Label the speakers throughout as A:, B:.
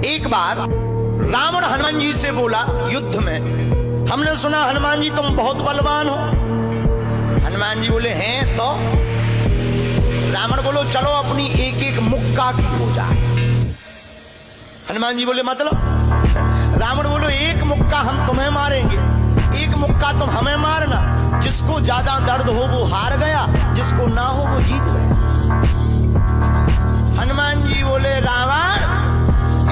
A: एक बार रावण हनुमान जी से बोला युद्ध में, हमने सुना हनुमान जी तुम बहुत बलवान हो। हनुमान जी बोले हैं तो? रावण बोलो चलो अपनी एक एक मुक्का की हो जाए। हनुमान जी बोले मतलब? रावण बोलो एक मुक्का हम तुम्हें मारेंगे, एक मुक्का तुम हमें मारना। जिसको ज्यादा दर्द हो वो हार गया, जिसको ना हो वो जीत गया। हनुमान जी बोले रावण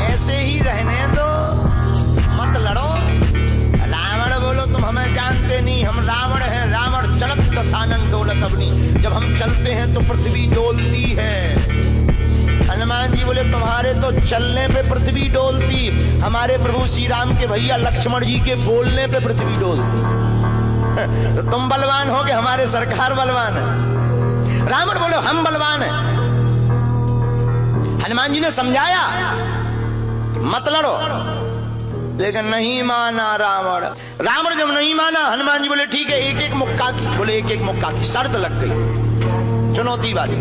A: ऐसे ही रहने दो, मत लड़ो। रावण बोलो तुम हमें जानते नहीं, हम रावण हैं। रावण चलत दसानन डोलत अवनी, जब हम चलते हैं तो पृथ्वी डोलती है। हनुमान जी बोले तुम्हारे तो चलने पे पृथ्वी डोलती, हमारे प्रभु श्री राम के भैया लक्ष्मण जी के बोलने पे पृथ्वी डोलती। तो तुम बलवान हो कि हमारे सरकार बलवान है? रावण बोले हम बलवान हैं। हनुमान जी ने समझाया मत लड़ो, लेकिन नहीं माना रावण। रावण जब नहीं माना, हनुमान जी बोले ठीक है एक एक मुक्का की। बोले एक एक मुक्का की शर्त लग गई, चुनौती वाली।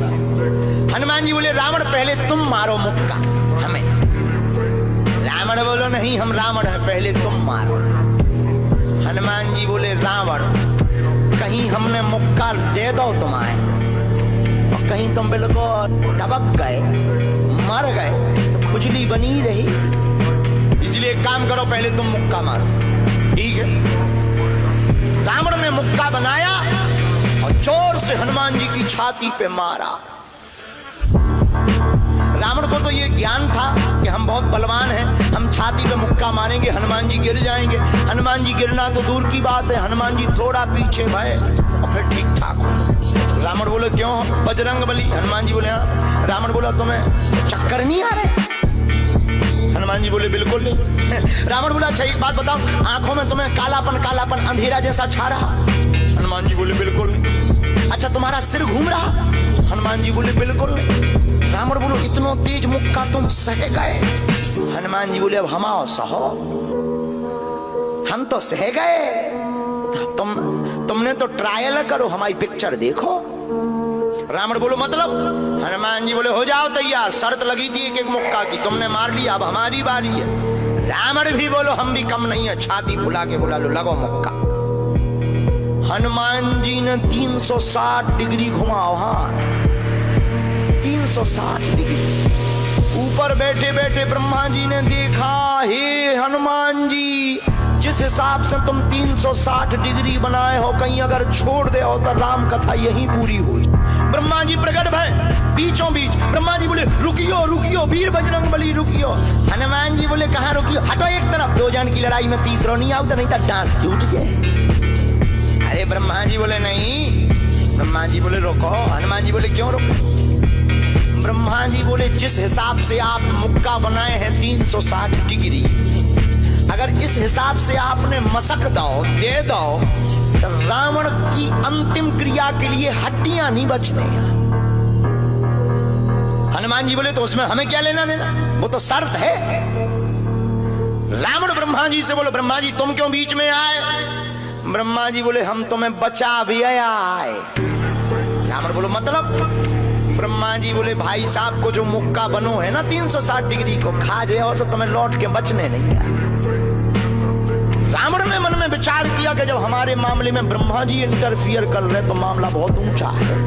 A: हनुमान जी बोले रावण पहले तुम मारो मुक्का हमें। रावण बोलो नहीं हम रावण हैं, पहले तुम मारो। हनुमान जी बोले रावण कहीं हमने मुक्का दे दो तुम्हारे और कहीं तुम बिल्कुल टपक गए, मर गए तो खुजली बनी रही, इसलिए एक काम करो पहले तुम मुक्का मारो। ठीक है। रावण ने मुक्का बनाया और जोर से हनुमान जी की छाती पे मारा। रावण को तो ये ज्ञान था कि हम बहुत बलवान हैं, हम छाती पे मुक्का मारेंगे हनुमान जी गिर जाएंगे। हनुमान जी गिरना तो दूर की बात है, हनुमान जी थोड़ा पीछे भय और फिर ठीक ठाक हो। रावण बोले क्यों बजरंग बली? हनुमान जी बोले हाँ। रावण बोला तुम्हें चक्कर नहीं आ रहे? हनुमान जी बोले बिल्कुल नहीं। रावण बोला अच्छा एक बात बताओ, आंखों में तुम्हें कालापन कालापन अंधेरा जैसा छा रहा? हनुमान जी बोले बिल्कुल नहीं। अच्छा तुम्हारा सिर घूम रहा? हनुमान जी बोले बिल्कुल नहीं। रावण बोलो इतना तेज मुक्का तुम सह गए? हनुमान जी बोले अब हम आओ सहो, हम तो सह गए, तुमने तो ट्रायल करो, हमारी पिक्चर देखो। रावण बोलो मतलब? हनुमान जी बोले हो जाओ तैयार, शर्त लगी थी एक एक मुक्का की, तुमने मार लिया, अब हमारी बारी है। रावण भी बोलो हम भी कम नहीं है, छाती फुला के बोला लो लगो मुक्का। हनुमान जी ने 360 डिग्री घुमाओ हाथ, 360 डिग्री। ऊपर बैठे बैठे ब्रह्मा जी ने देखा, हे हनुमान जी जिस हिसाब से तुम 360 डिग्री बनाए हो, कहीं अगर छोड़ दे हो तो राम कथा यहीं पूरी हुई। ब्रह्मा जी प्रकट भय बीचों बीच। ब्रह्मा जी बोले रुकियो रुकियो वीर बजरंग बली रुकियो। हनुमान जी बोले कहाँ रुकियो? हटो एक तरफ, दो जन की लड़ाई में तीसरा नहीं आओ तो नहीं तो डांट टूट जाए। अरे ब्रह्मा जी बोले नहीं। ब्रह्मा जी बोले रोको। हनुमान जी बोले क्यों रोको? ब्रह्मा जी बोले जिस हिसाब से आप मुक्का बनाए हैं 360 डिग्री, अगर इस हिसाब से आपने मसक दो दे दो तो रावण की अंतिम क्रिया के लिए हड्डियां नहीं बचने। हनुमान जी बोले तो उसमें हमें क्या लेना देना, वो तो शर्त है। रावण ब्रह्मा जी से बोले ब्रह्मा जी तुम क्यों बीच में आए? ब्रह्मा जी बोले हम तुम्हें बचा भी आए। रावण बोलो मतलब? ब्रह्मा जी बोले भाई साहब को जो मुक्का बनो है ना 360 डिग्री को, खा जाओ तो तुम्हें लौट के बचने नहीं है। रावण ने मन में विचार किया कि जब हमारे मामले में ब्रह्मा जी इंटरफियर कर रहे तो मामला बहुत ऊंचा है।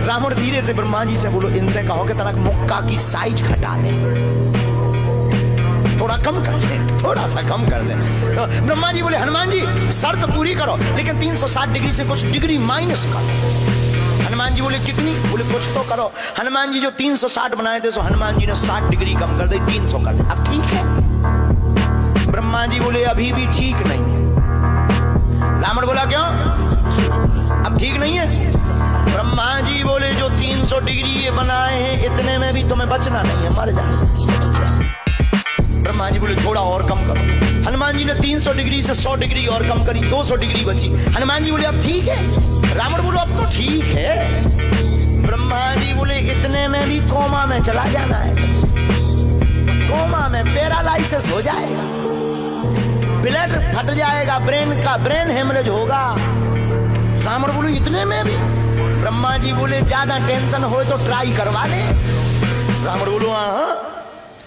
A: रावण धीरे से ब्रह्मा जी से बोलो इनसे कहो कि तरह मुक्का की साइज घटा दे, थोड़ा कम कर ले, थोड़ा सा कम कर ले। तो ब्रह्मा जी बोले हनुमान जी शर्त पूरी करो, लेकिन 360 डिग्री से कुछ डिग्री माइनस करो। हनुमान जी बोले कितनी? बोले कुछ तो करो। हनुमान जी जो 360 बनाए थे सो हनुमान जी ने 60 डिग्री कम कर दी, 300 कर दी। अब ठीक है? ब्रह्मा जी बोले अभी भी ठीक नहीं है। रावण बोला क्यों अब ठीक नहीं है? ब्रह्मा जी बोले जो 300 डिग्री ये बनाए हैं इतने में भी तुम्हें बचना नहीं है, मर जाए। ब्रह्मा जी बोले थोड़ा और कम करो। हनुमान जी ने 300 डिग्री से 100 डिग्री और कम करी, 200 डिग्री बची। हनुमान जी बोले अब ठीक है? रावण बोलो अब तो ठीक है। ब्रह्मा जी बोले इतने में भी कोमा में चला जाना है, कोमा में पैरालाइसिस हो जाएगा, ब्लड फट जाएगा, ब्रेन हेमरेज होगा। रावण बोले इतने में भी? ब्रह्मा जी बोले ज्यादा टेंशन हो तो ट्राई करवा दे। रावण बोलो हाँ।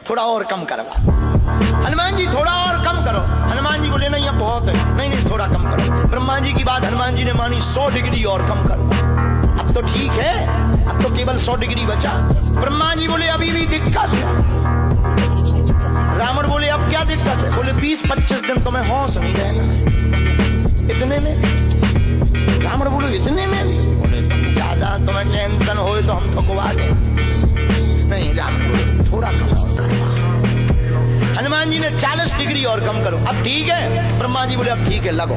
A: थोड़ा और कम करवा। हनुमान जी थोड़ा और कम करो। हनुमान जी बोले नहीं अब बहुत है, नहीं नहीं थोड़ा कम करो। ब्रह्मा जी की बात हनुमान जी ने मानी, 100 डिग्री और कम करो। अब तो ठीक है, अब तो केवल 100 डिग्री बचा। ब्रह्मा जी बोले अभी भी दिक्कत है। रावण बोले अब क्या दिक्कत है? बोले 20-25 दिन तुम्हें होश नहीं रहना। इतने में? रावण बोले इतने में भी? बोले ज्यादा तुम्हें टेंशन हो तो हम थकवा दें। नहीं, रावण बोले थोड़ा कम। हनुमान जी ने 40 डिग्री और कम करो। अब ठीक है? ब्रह्मा जी बोले अब ठीक है, लगो।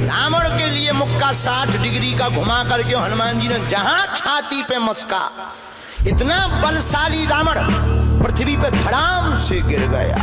A: रावण के लिए मुक्का 60 डिग्री का घुमा करके हनुमान जी ने जहां छाती पे मस्का, इतना बलशाली रावण पृथ्वी पे धड़ाम से गिर गया।